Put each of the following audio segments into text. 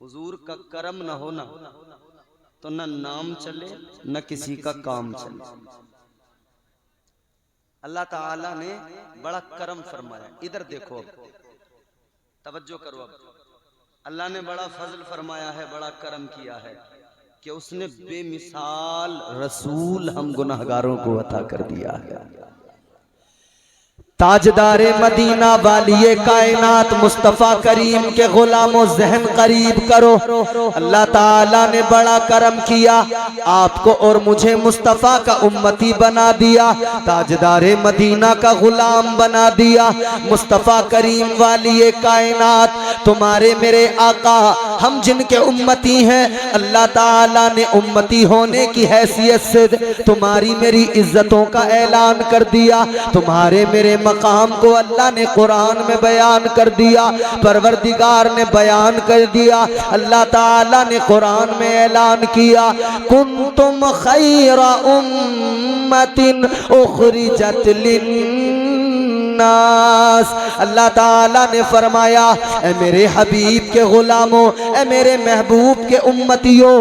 हुजूर का करम न होना तो न नाम चले न किसी का काम चले। अल्लाह ताला ने बड़ा करम फरमाया। इधर देखो, अब तवज्जो करो। अब अल्लाह ने बड़ा फजल फरमाया है, बड़ा करम किया है कि उसने बेमिसाल रसूल हम गुनाहगारों को अता कर दिया है। ताजदारे मदीना वालिए कायनात मुस्तफ़ा करीम के गुलामों ज़हन करीब करो। अल्लाह ताला ने बड़ा करम किया, आपको और मुझे मुस्तफ़ा का उम्मती बना दिया, ताजदारे मदीना का गुलाम बना दिया। मुस्तफ़ा करीम वालिए कायनात तुम्हारे मेरे आका, हम जिनके उम्मती हैं, अल्लाह ताला ने उम्मती होने की हैसियत से तुम्हारी मेरी इज्जतों का ऐलान कर दिया। तुम्हारे मेरे मकाम को अल्लाह ने कुरान में बयान कर दिया, परवरदिगार ने बयान कर दिया। अल्लाह ताला ने कुरान में ऐलान किया, कुंतुम खैरा उम्मतिन उखरिजत लिन्नास। अल्लाह ताला ने फरमाया, ए मेरे हबीब के गुलामों, ए मेरे महबूब के उम्मतियों,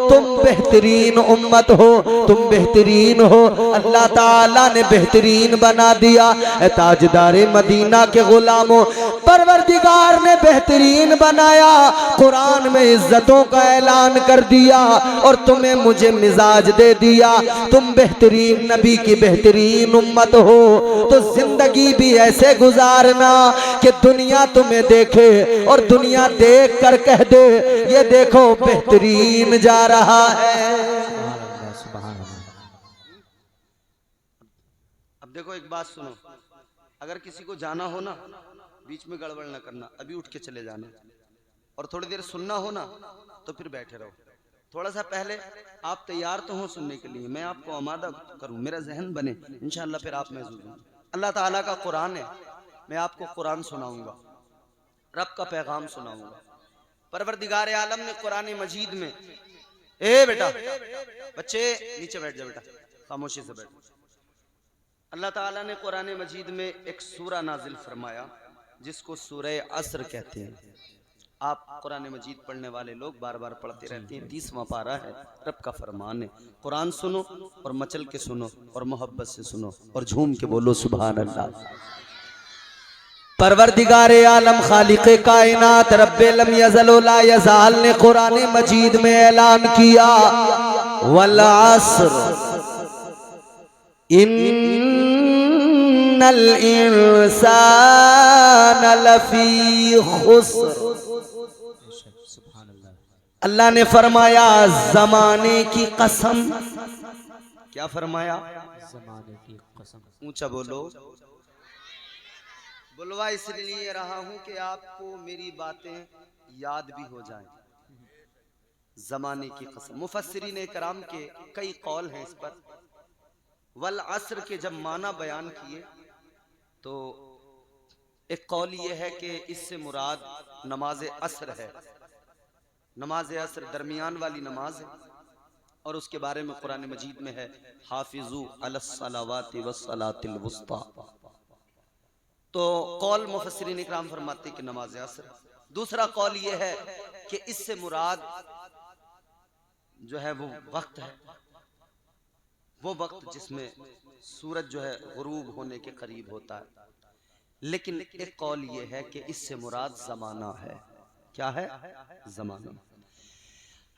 तुम बेहतरीन उम्मत हो, तुम बेहतरीन हो। अल्लाह ताला ने बेहतरीन बना दिया। ताजदारे मदीना के गुलामों, परवरदिगार ने बेहतरीन बनाया, कुरान में इज्जतों का ऐलान कर दिया और तुम्हें मुझे मिजाज दे दिया। तुम बेहतरीन नबी की बेहतरीन उम्मत हो, तो जिंदगी भी ऐसे गुजारना कि दुनिया तुम्हें देखे और दुनिया देख कर कह दे, ये देखो बेहतरीन जा रहा है। अब देखो, एक बात सुनो, अगर किसी को जाना हो ना, बीच में गड़बड़ ना करना, अभी उठ के चले जाना, और थोड़ी देर सुनना हो ना तो फिर बैठे रहो। थोड़ा सा पहले आप तैयार तो हो सुनने के लिए, मैं आपको आमादा करूं, मेरा जहन बने, इंशाअल्लाह फिर आप महसूस होंगे। अल्लाह ताला का कुरान है, मैं आपको कुरान सुनाऊंगा, रब का पैगाम सुनाऊंगा। परवरदिगार आलम ने कुरान मजीद में, ए बेटा बच्चे नीचे बैठ जा, बेटा खामोशी से बैठ। अल्लाह ताला ने कुरान मजीद में एक सूरा नाजिल फरमाया जिसको सूरह असर कहते हैं। आप कुरान मजीद पढ़ने वाले लोग बार बार पढ़ते रहते हैं, 30वां पारा है, रब का फरमान है। कुरान सुनो और मचल के सुनो और मोहब्बत से सुनो और झूम के बोलो सुभान अल्लाह। परवरदिगारे आलम खालिक़े कायनात रब्बे लम यज़ल व ला यज़ाल ने कुरान मजीद में ऐलान किया, वल अस्र इन्नल इंसान लफी खुस्र। अल्लाह ने फरमाया जमाने की कसम। क्या फरमाया? जमाने की कसम। ऊंचा बोलो। बुलवा इसलिए रहा हूं कि आपको मेरी बातें याद भी हो जाएं। जमाने की कसम। मुफस्सिरीन इकराम के कई कौल हैं इस पर। वल असर के जब माना बयान किए तो एक कौल ये है कि इससे मुराद नमाज असर है। नमाज असर दरमियान वाली नमाज है और उसके बारे में कुरान मजीद में है, हाफिजू अलस्सलावाति वस्सलातिल वुस्ता। तो कौल मुफस्सिरीन इकराम फरमाते कि नमाज असर। दूसरा कौल ये है कि इससे मुराद जो है वो वक्त है, वो वक्त जिसमें सूरज जो है गुरूब होने के करीब होता है। लेकिन एक कौल ये है कि इससे मुराद जमाना है। क्या है? जमाना।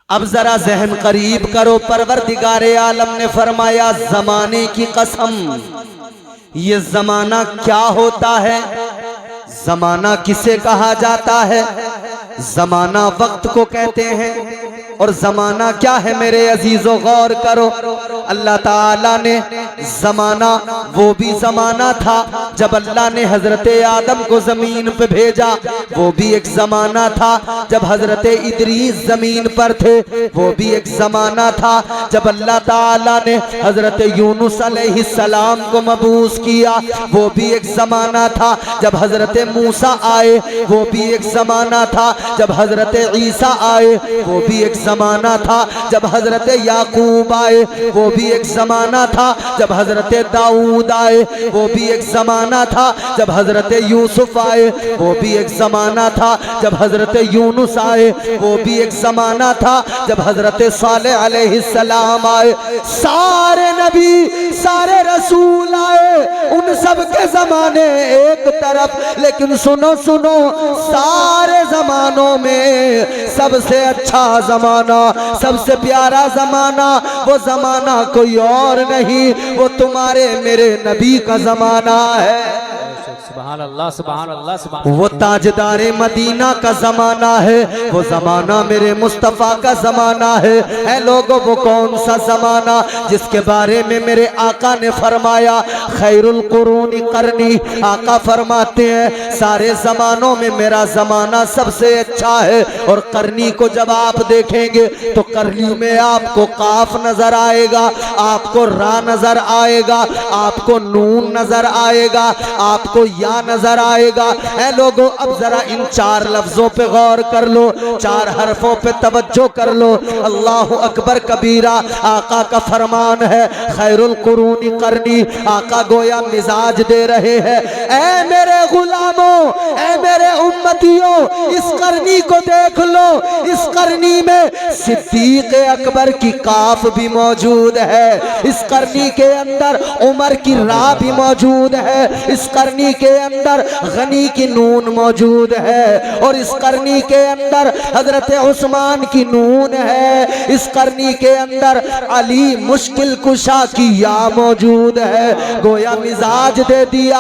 अब जरा जहन करीब करो, परवरदिगारे आलम ने फरमाया जमाने की कसम। ये जमाना क्या होता है? जमाना किसे कहा जाता है? जमाना वक्त को कहते हैं। और जमाना क्या है मेरे अजीजों, गौर करो। अल्लाह ताला ने जमाना, वो भी जमाना था जब अल्लाह ने हजरत आदम को जमीन पे भेजा, वो भी एक जमाना था। जब हजरत इदरीस जमीन पर थे, वो भी एक जमाना था। जब अल्लाह ताला ने हजरत यूनुस अलैहिस्सलाम को मबूस किया, वो भी एक जमाना था। जब हजरत मूसा आए, वो भी एक जमाना था। जब हजरत ईसा आए वो भी एक जमाना था, जब हजरत याकूब आए वो भी एक जमाना था, जब हजरत दाऊद आए वो भी एक जमाना था, जब हजरत यूसुफ आए वो भी एक जमाना था, जब हजरत यूनुस आए वो भी एक जमाना था, जब हजरत सालेह अलैहिस्सलाम आए। सारे नबी सारे रसूल आए, उन सब के जमाने एक तरफ, लेकिन सुनो सुनो, सारे जमानों में सबसे अच्छा जमाना, सबसे प्यारा जमाना, वो जमाना कोई और नहीं, वो तुम्हारे मेरे नबी का जमाना है। सुभान अल्लाह, सुभान अल्लाह, सुभान। वो ताजदारे मदीना का जमाना है, वो जमाना मेरे मुस्तफ़ा का जमाना है। ऐ लोगों, वो कौन सा जमाना जिसके बारे में मेरे आका ने फरमाया, खैरुल कुरूनी करनी। आका फरमाते हैं सारे जमानों में मेरा जमाना सबसे अच्छा है। और करनी को जब आप देखेंगे तो करनी में आपको काफ नजर आएगा, आपको रा नजर आएगा, आपको नून नजर आएगा, आपको या नजर आएगा। ऐ लोगों, अब जरा इन चार लफ्जों पे गौर कर लो, चार हरफों पे तवज्जो कर लो। अल्लाह अकबर कबीरा। आका का फरमान है खैरुल कुरूनी करनी। आका गोया मिजाज दे रहे हैं, ऐ मेरे गुलामों, ऐ मेरे उम्मतियों, इस करनी को देख लो। इस करनी में सिद्दीक अकबर की काफ भी मौजूद है, इस करनी के अंदर उमर की रा भी मौजूद है, इस करनी के अंदर गनी की नून मौजूद है, और इस करनी के अंदर हजरत उस्मान की नून है, इस करनी के अंदर अली मुश्किल कुशा की या मौजूद है। गोया मिजाज दे दिया,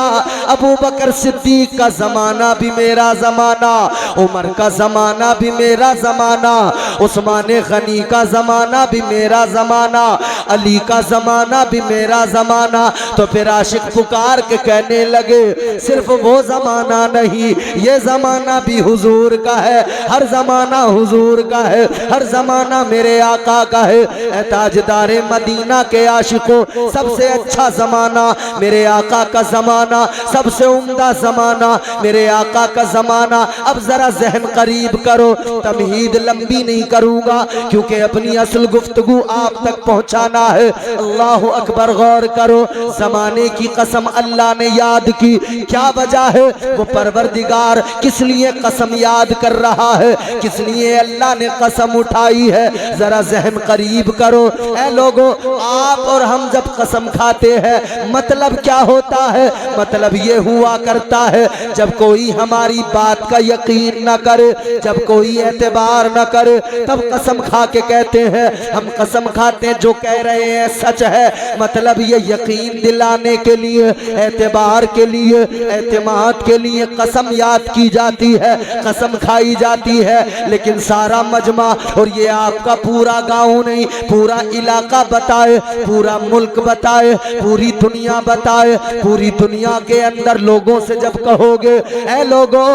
अबू बकर सिद्दीक का जमाना भी मेरा जमाना, उमर का जमाना भी मेरा जमाना, उस्मान गनी का जमाना भी मेरा जमाना, अली का जमाना भी मेरा जमाना। तो फिर आशिक पुकार के कहने लगे सिर्फ वो जमाना नहीं, ये जमाना भी हुजूर का है, हर जमाना हुजूर का है, हर जमाना मेरे आका का है। ऐ ताजदारे मदीना के आशिकों, सबसे अच्छा जमाना मेरे आका का जमाना, सबसे उम्दा जमाना मेरे आका का जमाना। अब जरा जहन करीब करो, तमहीद लंबी नहीं करूंगा क्योंकि अपनी असल गुफ्तगू आप तक पहुंचाना है। अल्लाह अकबर, गौर करो, जमाने की कसम अल्लाह ने याद की, क्या वजह है? वो परवरदिगार किस लिए कसम याद कर रहा है, किस लिए अल्लाह ने कसम उठाई है? जरा जहन करीब करो। ऐ लोगों, आप और हम जब कसम खाते हैं मतलब क्या होता है? मतलब ये हुआ करता है जब कोई हमारी बात का यकीन न करे, जब कोई एतबार न करे, तब कसम खा के कहते हैं हम कसम खाते हैं जो कह रहे हैं सच है। मतलब ये यकीन दिलाने के लिए, एतबार के लिए, एतमाद के लिए कसम याद की जाती है, कसम खाई जाती है। लेकिन सारा मजमा और ये आपका पूरा गांव नहीं, पूरा इलाका बताए, पूरा मुल्क बताए, पूरी दुनिया बताए, पूरी दुनिया के अंदर लोगों से जब कहोगे ऐ लोगों,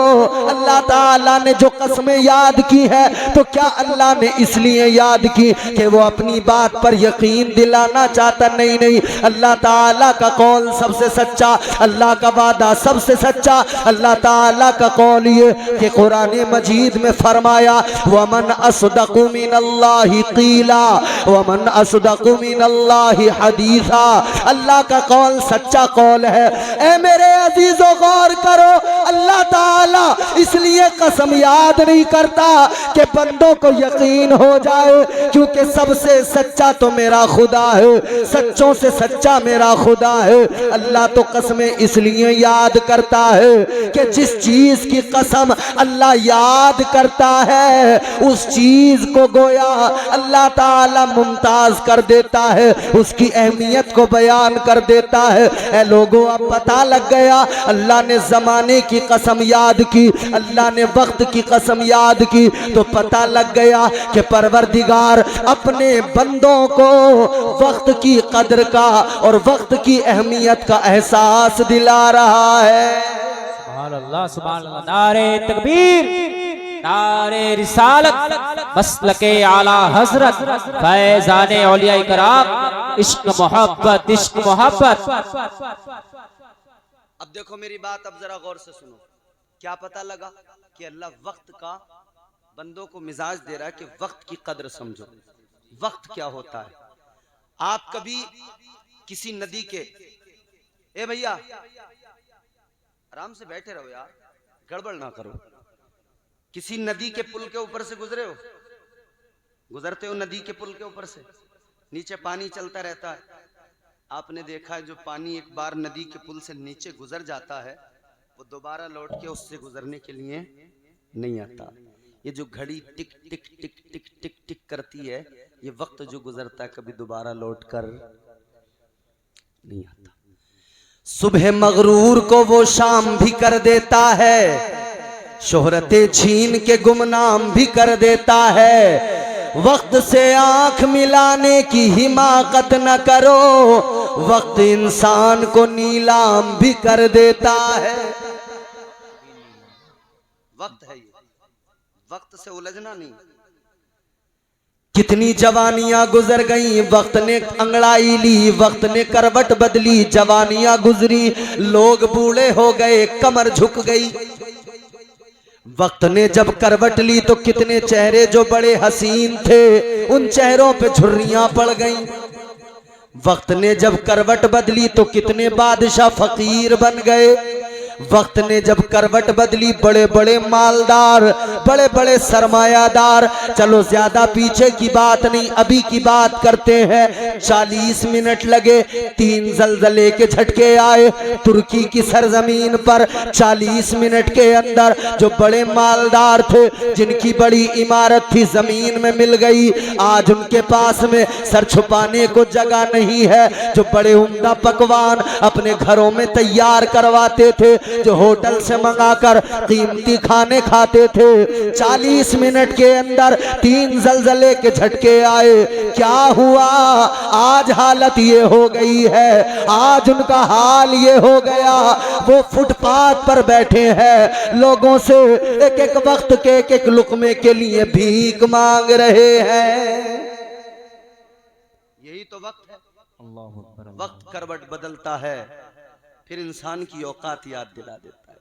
अल्लाह ताला ने जो कस्में याद की है, तो क्या अल्लाह ने इसलिए याद की कि वो अपनी बात पर यकीन दिलाना चाहता? नहीं नहीं, अल्लाह ताला का कौल सबसे सच्चा, अल्लाह का वादा सबसे सच्चा। अल्लाह ताला का कौल ये कि कुरान मजीद में फरमाया वमन असदक़ु मिनल्लाहि क़ीला वमन असदक़ु मिनल्लाहि हदीसा। अल्लाह का कौल सच्चा कौल है। ऐ मेरे अजीजों, गौर करो, अल्लाह ताला इसलिए कसम याद नहीं करता कि बंदों को यकीन हो जाए, क्योंकि सबसे सच्चा तो मेरा खुदा है, सच्चों से सच्चा मेरा खुदा है। अल्लाह तो कसमें इसलिए याद करता है कि जिस चीज की कसम अल्लाह याद करता है उस चीज को गोया अल्लाह ताला मुमताज कर देता है, उसकी अहमियत को बयान कर देता है। ऐ लोगों, अब पता लग गया, अल्लाह ने जमाने की कसम याद की, अल्लाह ने वक्त की कसम याद की, तो पता लग गया कि परवरदिगार अपने बंदों को वक्त की कदर का और वक्त की अहमियत का एहसास दिला रहा है। सुभान अल्लाह, सुभान अल्लाह। नारे तकबीर, नारे रिसालत, मसलके आला हजरत, फैजाने औलिया कराम, इश्क मोहब्बत, इश्क मोहब्बत। अब देखो मेरी बात, अब जरा गौर से सुनो। क्या पता लगा कि अल्लाह वक्त का बंदों को मिजाज दे रहा है कि वक्त की कद्र समझो। वक्त क्या होता है। आप कभी किसी नदी के, ए भैया आराम से बैठे रहो यार, गड़बड़ ना करो। किसी नदी के पुल के ऊपर से गुजरे हो, गुजरते हो नदी के पुल के ऊपर से, नीचे पानी चलता रहता है। आपने देखा है जो पानी एक बार नदी के पुल से नीचे गुजर जाता है वो दोबारा लौट के उससे गुजरने के लिए नहीं आता। ये जो घड़ी टिक टिक टिक टिक टिक टिक करती है, ये वक्त जो गुजरता है कभी दोबारा लौट कर नहीं आता। सुबह मगरूर को वो शाम भी कर देता है, शोहरते छीन के गुमनाम भी कर देता है। वक्त से आंख मिलाने की हिमाकत न करो, वक्त इंसान को नीलाम भी कर देता है। वक्त है ये, वक्त से उलझना नहीं। कितनी जवानियां गुजर गई, वक्त ने अंगड़ाई ली, वक्त ने करवट बदली, जवानियां गुजरी, लोग बूढ़े हो गए, कमर झुक गई। वक्त ने जब करवट ली तो कितने चेहरे जो बड़े हसीन थे उन चेहरों पे झुर्रियां पड़ गईं। वक्त ने जब करवट बदली तो कितने बादशाह फकीर बन गए। वक्त ने जब करवट बदली बड़े बड़े मालदार, बड़े बड़े सरमायादार। चलो ज्यादा पीछे की बात नहीं, अभी की बात करते हैं। 40 मिनट लगे, 3 जलजले के झटके आए तुर्की की सरजमीन पर। 40 मिनट के अंदर जो बड़े मालदार थे, जिनकी बड़ी इमारत थी, जमीन में मिल गई। आज उनके पास में सर छुपाने को जगह नहीं है। जो बड़े उम्दा पकवान अपने घरों में तैयार करवाते थे, जो होटल से मंगाकर कीमती खाने खाते थे, 40 मिनट के अंदर 3 जलजले के झटके आए। क्या हुआ? आज हालत ये हो गई है, आज उनका हाल ये हो गया। वो फुटपाथ पर बैठे हैं, लोगों से एक एक वक्त के एक एक लुकमे के लिए भीख मांग रहे हैं। यही तो वक्त है। वक्त करवट बदलता है, फिर इंसान की औकात याद दिला देता है।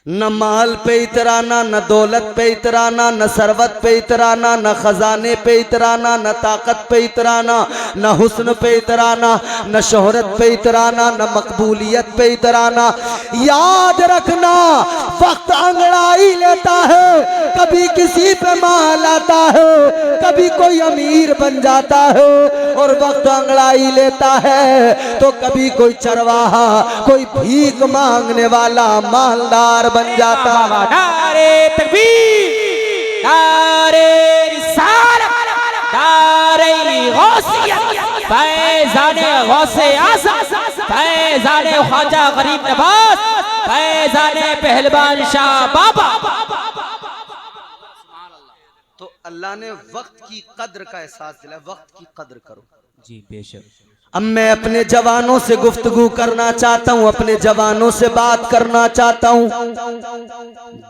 न माल पे इतराना, न दौलत पे इतराना, न सरवत पे इतराना, न खजाने पे इतराना, न ताकत पे इतराना, न हुस्न पे इतराना, न शोहरत पे इतराना, न मकबूलियत पे इतराना। याद रखना, वक्त अंगड़ाई लेता है, कभी किसी पे माल आता है, कभी कोई अमीर बन जाता है। और वक्त अंगड़ाई लेता है तो कभी कोई चरवाहा, कोई भीख मांगने वाला मालदार बन जाता। नारे तकबीर, नारे रिसालत, नारे गौसियत, फैज़ाने गौसे आज़म, फैज़ाने ख्वाजा गरीब नवाज, फैज़ाने पहलवान शाह बाबा। तो अल्लाह ने वक्त की कद्र का एहसास दिलाया। वक्त की कद्र करो। जी बेशक। अब मैं अपने जवानों से गुफ्तगू करना चाहता हूं, अपने जवानों से बात करना चाहता हूं।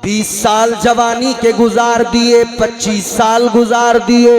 20 साल जवानी के गुजार दिए, 25 साल गुजार दिए,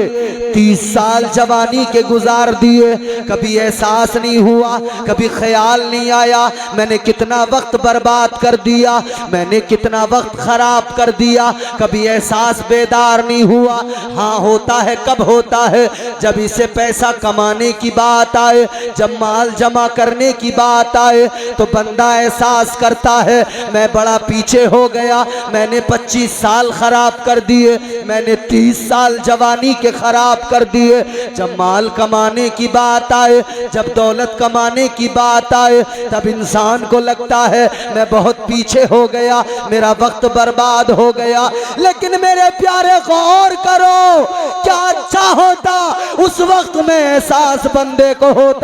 30 साल जवानी के गुजार दिए। कभी एहसास नहीं हुआ, कभी ख्याल नहीं आया मैंने कितना वक्त बर्बाद कर दिया, मैंने कितना वक्त खराब कर दिया। कभी एहसास बेदार नहीं हुआ। हाँ होता है, कब होता है? जब इसे पैसा कमाने की बात आए, जब माल जमा करने की बात आए तो बंदा एहसास करता है मैं बड़ा पीछे हो गया, मैंने 25 साल खराब कर दिए, मैंने 30 साल जवानी के खराब कर दिए। जब माल कमाने की बात आए, जब दौलत कमाने की बात आए, तब इंसान को लगता है मैं बहुत पीछे हो गया, मेरा वक्त बर्बाद हो गया। लेकिन मेरे प्यारे गौर करो, क्या अच्छा होता उस वक्त में एहसास बंदे को होता।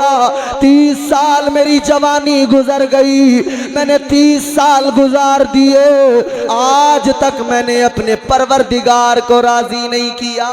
30 साल मेरी जवानी गुजर गई, मैंने 30 साल गुजार दिए, आज तक मैंने अपने परवरदिगार को राजी नहीं किया।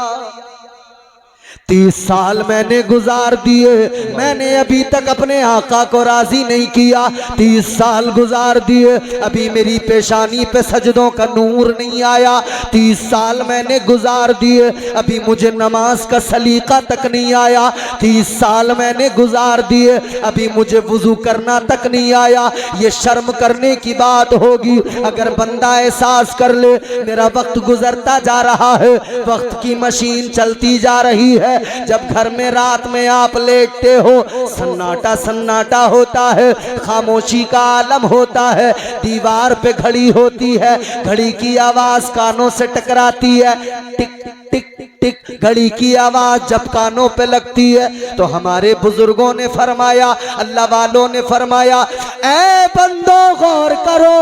30 साल मैंने गुजार दिए, मैंने अभी तक अपने आका को राजी नहीं किया। 30 साल गुजार दिए, अभी मेरी पेशानी पे सजदों का नूर नहीं आया। 30 साल मैंने गुजार दिए, अभी मुझे नमाज का सलीका तक नहीं आया। 30 साल मैंने गुजार दिए, अभी मुझे वुजू करना तक नहीं आया। ये शर्म करने की बात होगी अगर बंदा एहसास कर ले मेरा वक्त गुजरता जा रहा है, वक्त की मशीन चलती जा रही है। जब घर में रात में आप लेटते हो, सन्नाटा सन्नाटा होता है, खामोशी का आलम होता है, दीवार पे घड़ी होती है, घड़ी की आवाज कानों से टकराती है, टिक टिक टिक। घड़ी की आवाज जब कानों पे लगती है तो हमारे बुजुर्गों ने फरमाया, अल्लाह वालों ने फरमाया, ऐ बंदो गौर करो,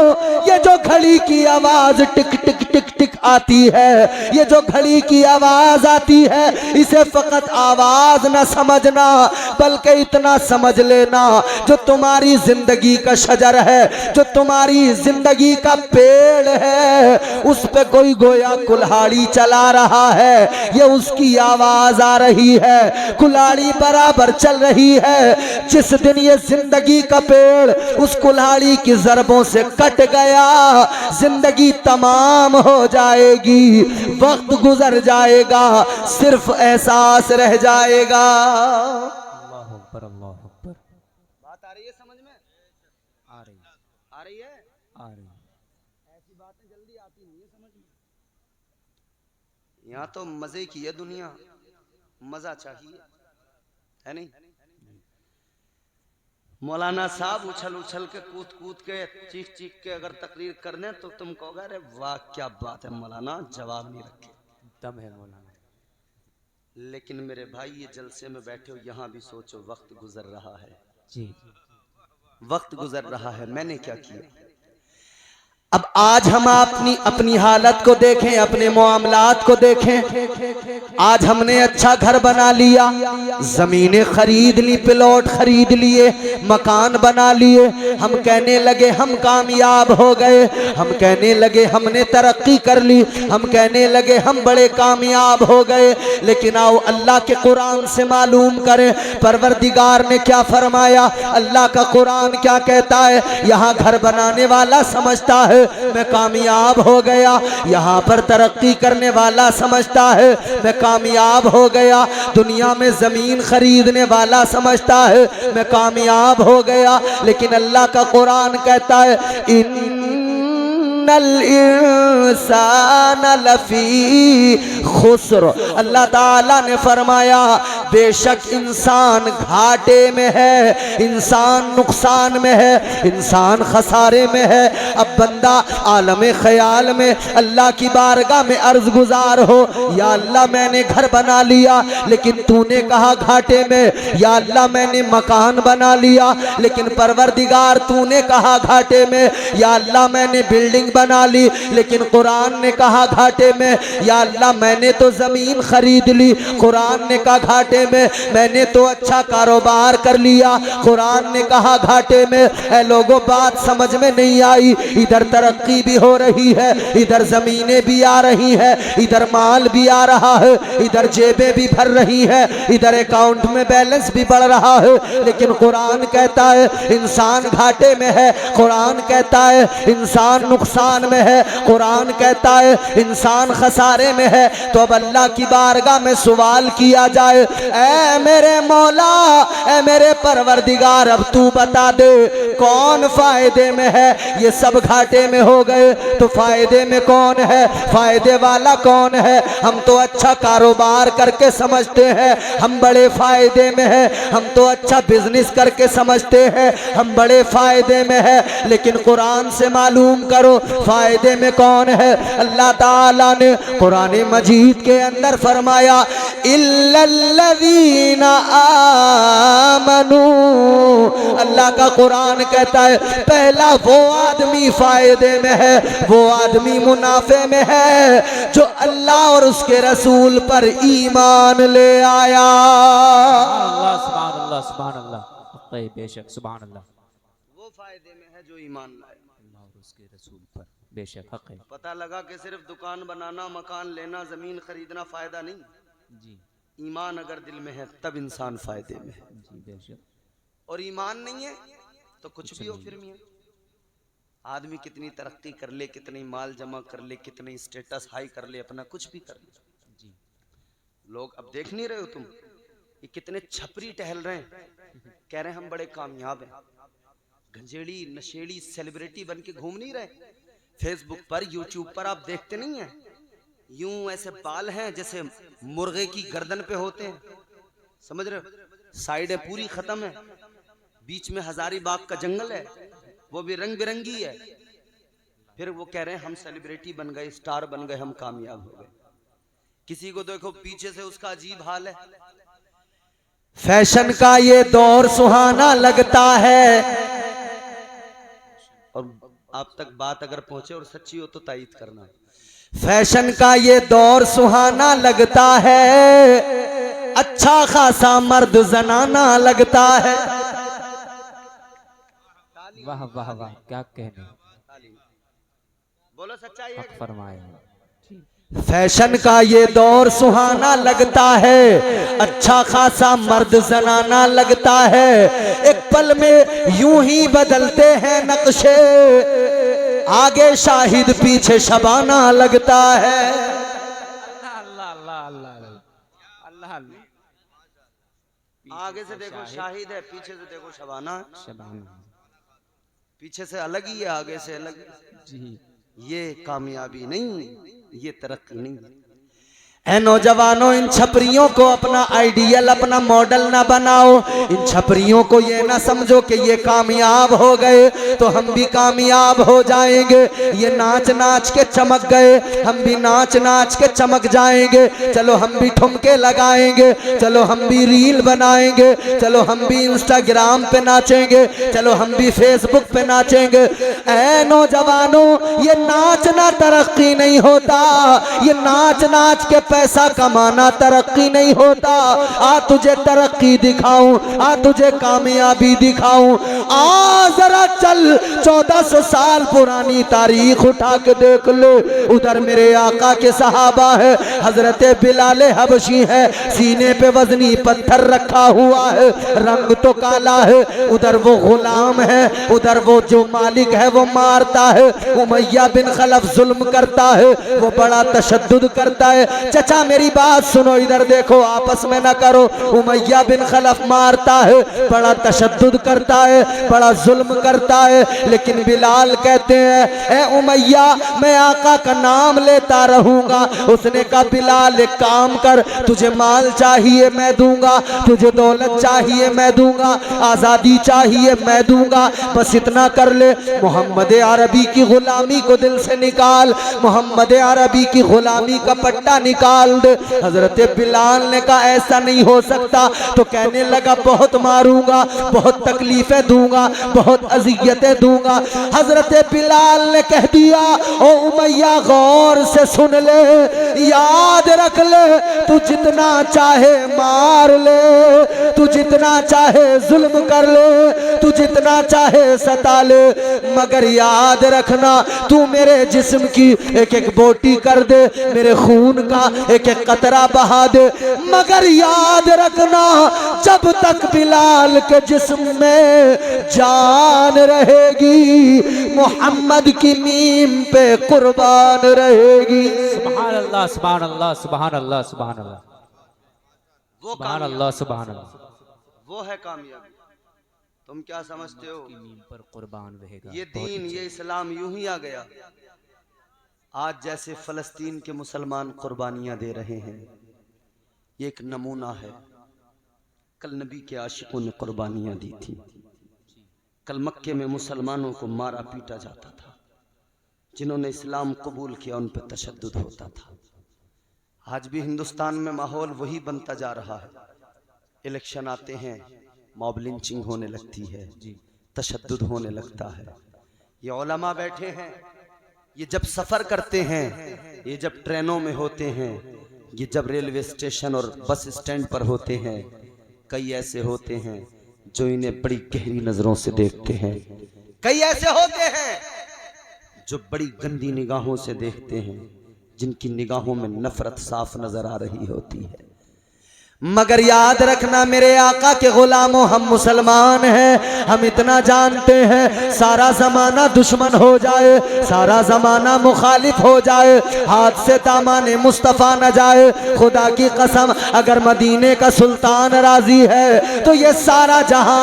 ये जो घड़ी की आवाज टिक टिक टिक टिक आती है, ये जो घड़ी की आवाज आती है, इसे फकत आवाज न समझना बल्कि इतना समझ लेना, जो तुम्हारी जिंदगी का शजर है, जो तुम्हारी जिंदगी का पेड़ है, उस पे कोई गोया कुल्हाड़ी चला रहा है, ये उसकी आवाज आ रही है, कुल्हाड़ी बराबर चल रही है। जिस दिन ये जिंदगी का पेड़ उस कुल्हाड़ी की ज़रबों से कट गया, जिंदगी तमाम हो जाएगी, वक्त गुजर जाएगा, सिर्फ एहसास रह जाएगा। अल्लाह अकबर, अल्लाह अकबर। बात आ रही है समझ में? आ रही आ रही है? आ रही। ऐसी बातें जल्दी आती नहीं है समझ में। यहाँ तो मजे की है दुनिया, मजा चाहिए, है नहीं? मौलाना साहब उछल उछल के कूद कूद के चीख चीख के अगर तकरीर कर दें तो तुम कहोगे अरे वाह क्या बात है मौलाना, जवाब नहीं रखे, दम है मौलाना। लेकिन मेरे भाई ये जलसे में बैठे हो, यहाँ भी सोचो वक्त गुजर रहा है, जी वक्त गुजर रहा है, मैंने क्या किया? अब आज हम अपनी हालत को देखें, अपने मामलात को देखें। आज हमने अच्छा घर बना लिया, जमीनें खरीद ली, प्लॉट खरीद लिए, मकान बना लिए, हम कहने लगे हम कामयाब हो गए, हम कहने लगे हमने तरक्की कर ली, हम कहने लगे हम बड़े कामयाब हो गए। लेकिन आओ अल्लाह के कुरान से मालूम करें परवरदिगार ने क्या फरमाया, अल्लाह का कुरान क्या कहता है। यहाँ घर बनाने वाला समझता है मैं कामयाब हो गया, यहाँ पर तरक्की करने वाला समझता है मैं कामयाब हो गया, दुनिया में जमीन खरीदने वाला समझता है मैं कामयाब हो गया। लेकिन अल्लाह का कुरान कहता है इन्नल इंसान लफी खुस्र, अल्लाह ताला ने फरमाया बेशक इंसान घाटे में है, इंसान नुकसान में है, इंसान खसारे में है। अब बंदा आलम ख्याल में अल्लाह की बारगाह में अर्ज गुजार हो, या अल्लाह मैंने घर बना लिया लेकिन तूने कहा घाटे में, या अल्लाह मैंने मकान बना लिया लेकिन परवरदिगार तूने कहा घाटे में, या अल्लाह मैंने बिल्डिंग बना ली लेकिन कुरान ने कहा घाटे में, या अल्लाह मैंने तो जमीन खरीद ली, कुरान ने कहा घाटे में, मैंने तो अच्छा कारोबार कर लिया, कुरान ने कहा घाटे में। ऐ लोगों बात समझ में नहीं आई, इधर तरक्की भी हो रही है, इधर जमीनें भी आ रही है, इधर माल भी आ रहा है, इधर जेबें भी भर रही है, इधर अकाउंट में बैलेंस भी बढ़ रहा है, लेकिन कुरान कहता है इंसान घाटे में है, कुरान कहता है इंसान नुकसान में है, कुरान कहता है इंसान खसारे में है। तो अब अल्लाह की बारगाह में सवाल किया जाए, ऐ मेरे मौला, ऐ मेरे परवरदिगार, अब तू बता दे कौन फायदे में है। ये सब घाटे में हो गए तो फायदे में कौन है, फायदे वाला कौन है? हम तो अच्छा कारोबार करके समझते हैं हम बड़े फायदे में है, हम तो अच्छा बिजनेस करके समझते हैं हम बड़े फायदे में है, लेकिन कुरान से मालूम करो फायदे में कौन है। अल्लाह ताला ने कुरान मजीद के अंदर फरमाया इल्लल्लज़ीना आमनू, अल्लाह का कुरान कहता है पहला वो आदमी फायदे में है, वो आदमी मुनाफे में है जो अल्लाह और उसके रसूल पर ईमान ले आया। अल्लाह सुभान अल्लाह सुभान अल्लाह, बेशक सुभान अल्लाह, वो फायदे में है जो ईमान लाए, अल्लाह और उसके रसूल पर बेशक हक है। पता लगा कि सिर्फ दुकान बनाना, मकान लेना, जमीन खरीदना फायदा नहीं, जी ईमान अगर दिल में है तब इंसान फायदे में है, जी बेशक। और ईमान नहीं है तो कुछ भी हो फिर मियां। आदमी कितनी तरक्की कर ले, कितनी माल जमा कर ले, कितनी स्टेटस हाई कर ले, अपना कुछ भी कर ले, जी लोग अब देख नहीं रहे हो तुम, ये कितने छपरी टहल रहे हैं, कह रहे हैं हम बड़े कामयाब हैं, गंजेड़ी नशेड़ी सेलिब्रिटी बन के घूम नहीं रहे। फेसबुक पर यूट्यूब पर आप देखते नहीं हैं, यूं ऐसे बाल हैं जैसे मुर्गे की गर्दन पे होते हैं, समझ रहे हो, साइडें पूरी खत्म है, बीच में हजारीबाग का जंगल है, वो भी रंग बिरंगी है। फिर वो कह रहे हैं हम सेलिब्रिटी बन गए, स्टार बन गए, हम कामयाब हो गए। किसी को देखो पीछे से उसका अजीब हाल है। फैशन का ये दौर सुहाना लगता है, और आप तक बात अगर पहुंचे और सच्ची हो तो तायीद करना। फैशन का ये दौर सुहाना लगता है, अच्छा खासा मर्द जनाना लगता है। वाह वाह वाह, क्या कहने, बोलो सच्चाई है। हक फरमाए। फैशन का ये दौर सुहाना लगता है, अच्छा खासा मर्द जनाना लगता है। एक पल में यूं ही बदलते हैं नक्शे, आगे शाहिद पीछे शबाना लगता है। अल्लाह अल्लाह अल्लाह अल्लाह। आगे से देखो शाहिद है, पीछे से देखो शबाना है। शबाना पीछे से अलग ही है, आगे से अलग है। जी। ये कामयाबी नहीं, ये तरक्की नहीं। ऐ नौजवानों, इन छपरियों को अपना आइडियल, अपना मॉडल ना बनाओ। इन छपरियों को ये ना समझो कि ये कामयाब हो गए तो हम भी कामयाब हो जाएंगे। ये नाच नाच के चमक गए, हम भी नाच नाच के चमक जाएंगे। चलो हम भी ठुमके लगाएंगे, चलो हम भी रील बनाएंगे, चलो हम भी इंस्टाग्राम पे नाचेंगे, चलो हम भी फेसबुक पे नाचेंगे। ऐ नौजवानों, ये नाचना तरक्की नहीं होता, ये नाच नाच के पैसा कमाना तरक्की नहीं होता। आ तुझे तरक्की दिखाऊं, आ तुझे कामयाबी दिखाऊं। आ जरा चल 1400 साल पुरानी तारीख उठा के देख ले। उधर मेरे आका के सहाबा है, हजरत बिलाल हबशी है, सीने पे वजनी पत्थर रखा हुआ है, रंग तो काला है। उधर वो गुलाम है, उधर वो जो मालिक है वो मारता है। उमैया बिन खलफ जुल्म करता है, वो बड़ा तशद्दुद करता है। चाचा मेरी बात सुनो, इधर देखो, आपस में ना करो। उमैया बिन खलफ मारता है, बड़ा तशद्दुद करता है, बड़ा जुल्म करता है। लेकिन बिलाल कहते हैं, ए उमैया, मैं आका का नाम लेता रहूंगा। उसने कहा बिलाल एक काम कर, तुझे माल चाहिए मैं दूंगा, तुझे दौलत चाहिए मैं दूंगा, आजादी चाहिए मैं दूंगा, बस इतना कर ले, मोहम्मद अरबी की गुलामी को दिल से निकाल, मोहम्मद अरबी की गुलामी का पट्टा निकाल दे। हजरत बिलाल ने कहा ऐसा नहीं हो सकता, तो कहने लगा बहुत मारूंगा, बहुत तकलीफें दूंगा, बहुत अजियतें दूंगा। हजरत बिलाल ने कह दिया, ओ उमैया गौर से सुन ले, याद रख ले, तू जितना चाहे मार ले, तू जितना चाहे जुल्म कर ले, तू जितना चाहे सता ले, मगर याद रखना तू मेरे जिस्म की एक एक बोटी कर दे, मेरे खून का एक एक कतरा बहा दे, मगर याद रखना जब तक बिलाल के जिस्म में जान रहेगी, मोहम्मद की मीम पे कुर्बान रहेगी। सुभान अल्लाह सुभान अल्लाह सुभान अल्लाह सुभान अल्लाह वो सुभान अल्लाह सुभान अल्लाह। वो है कामयाबी। तुम क्या समझते हो? मीम पर कुर्बान रहेगा। ये दीन, ये इस्लाम यूं ही आ गया। आज जैसे फलस्तीन के मुसलमान कुर्बानियां दे रहे हैं, ये एक नमूना है। कल नबी के आशिकों ने कुर्बानियां दी थी। कल मक्के में मुसलमानों को मारा पीटा जाता था, जिन्होंने इस्लाम कबूल किया उन पर तशद्दुद होता था। आज भी हिंदुस्तान में माहौल वही बनता जा रहा है। इलेक्शन आते हैं, मॉब लिंचिंग होने लगती है, तशद्दुद होने लगता है। ये उलमा बैठे हैं, ये जब सफर करते हैं, ये जब ट्रेनों में होते हैं, ये जब रेलवे स्टेशन और बस स्टैंड पर होते हैं, कई ऐसे होते हैं जो इन्हें बड़ी गहरी नजरों से देखते हैं। कई ऐसे होते हैं जो बड़ी गंदी निगाहों से देखते हैं, जिनकी निगाहों में नफरत साफ नजर आ रही होती है। मगर याद रखना मेरे आका के गुलामों, हम मुसलमान हैं, हम इतना जानते हैं सारा जमाना दुश्मन हो जाए, सारा जमाना मुखालिफ हो जाए, हाथ से दामाने मुस्तफ़ा न जाए, खुदा की कसम अगर मदीने का सुल्तान राजी है तो ये सारा जहां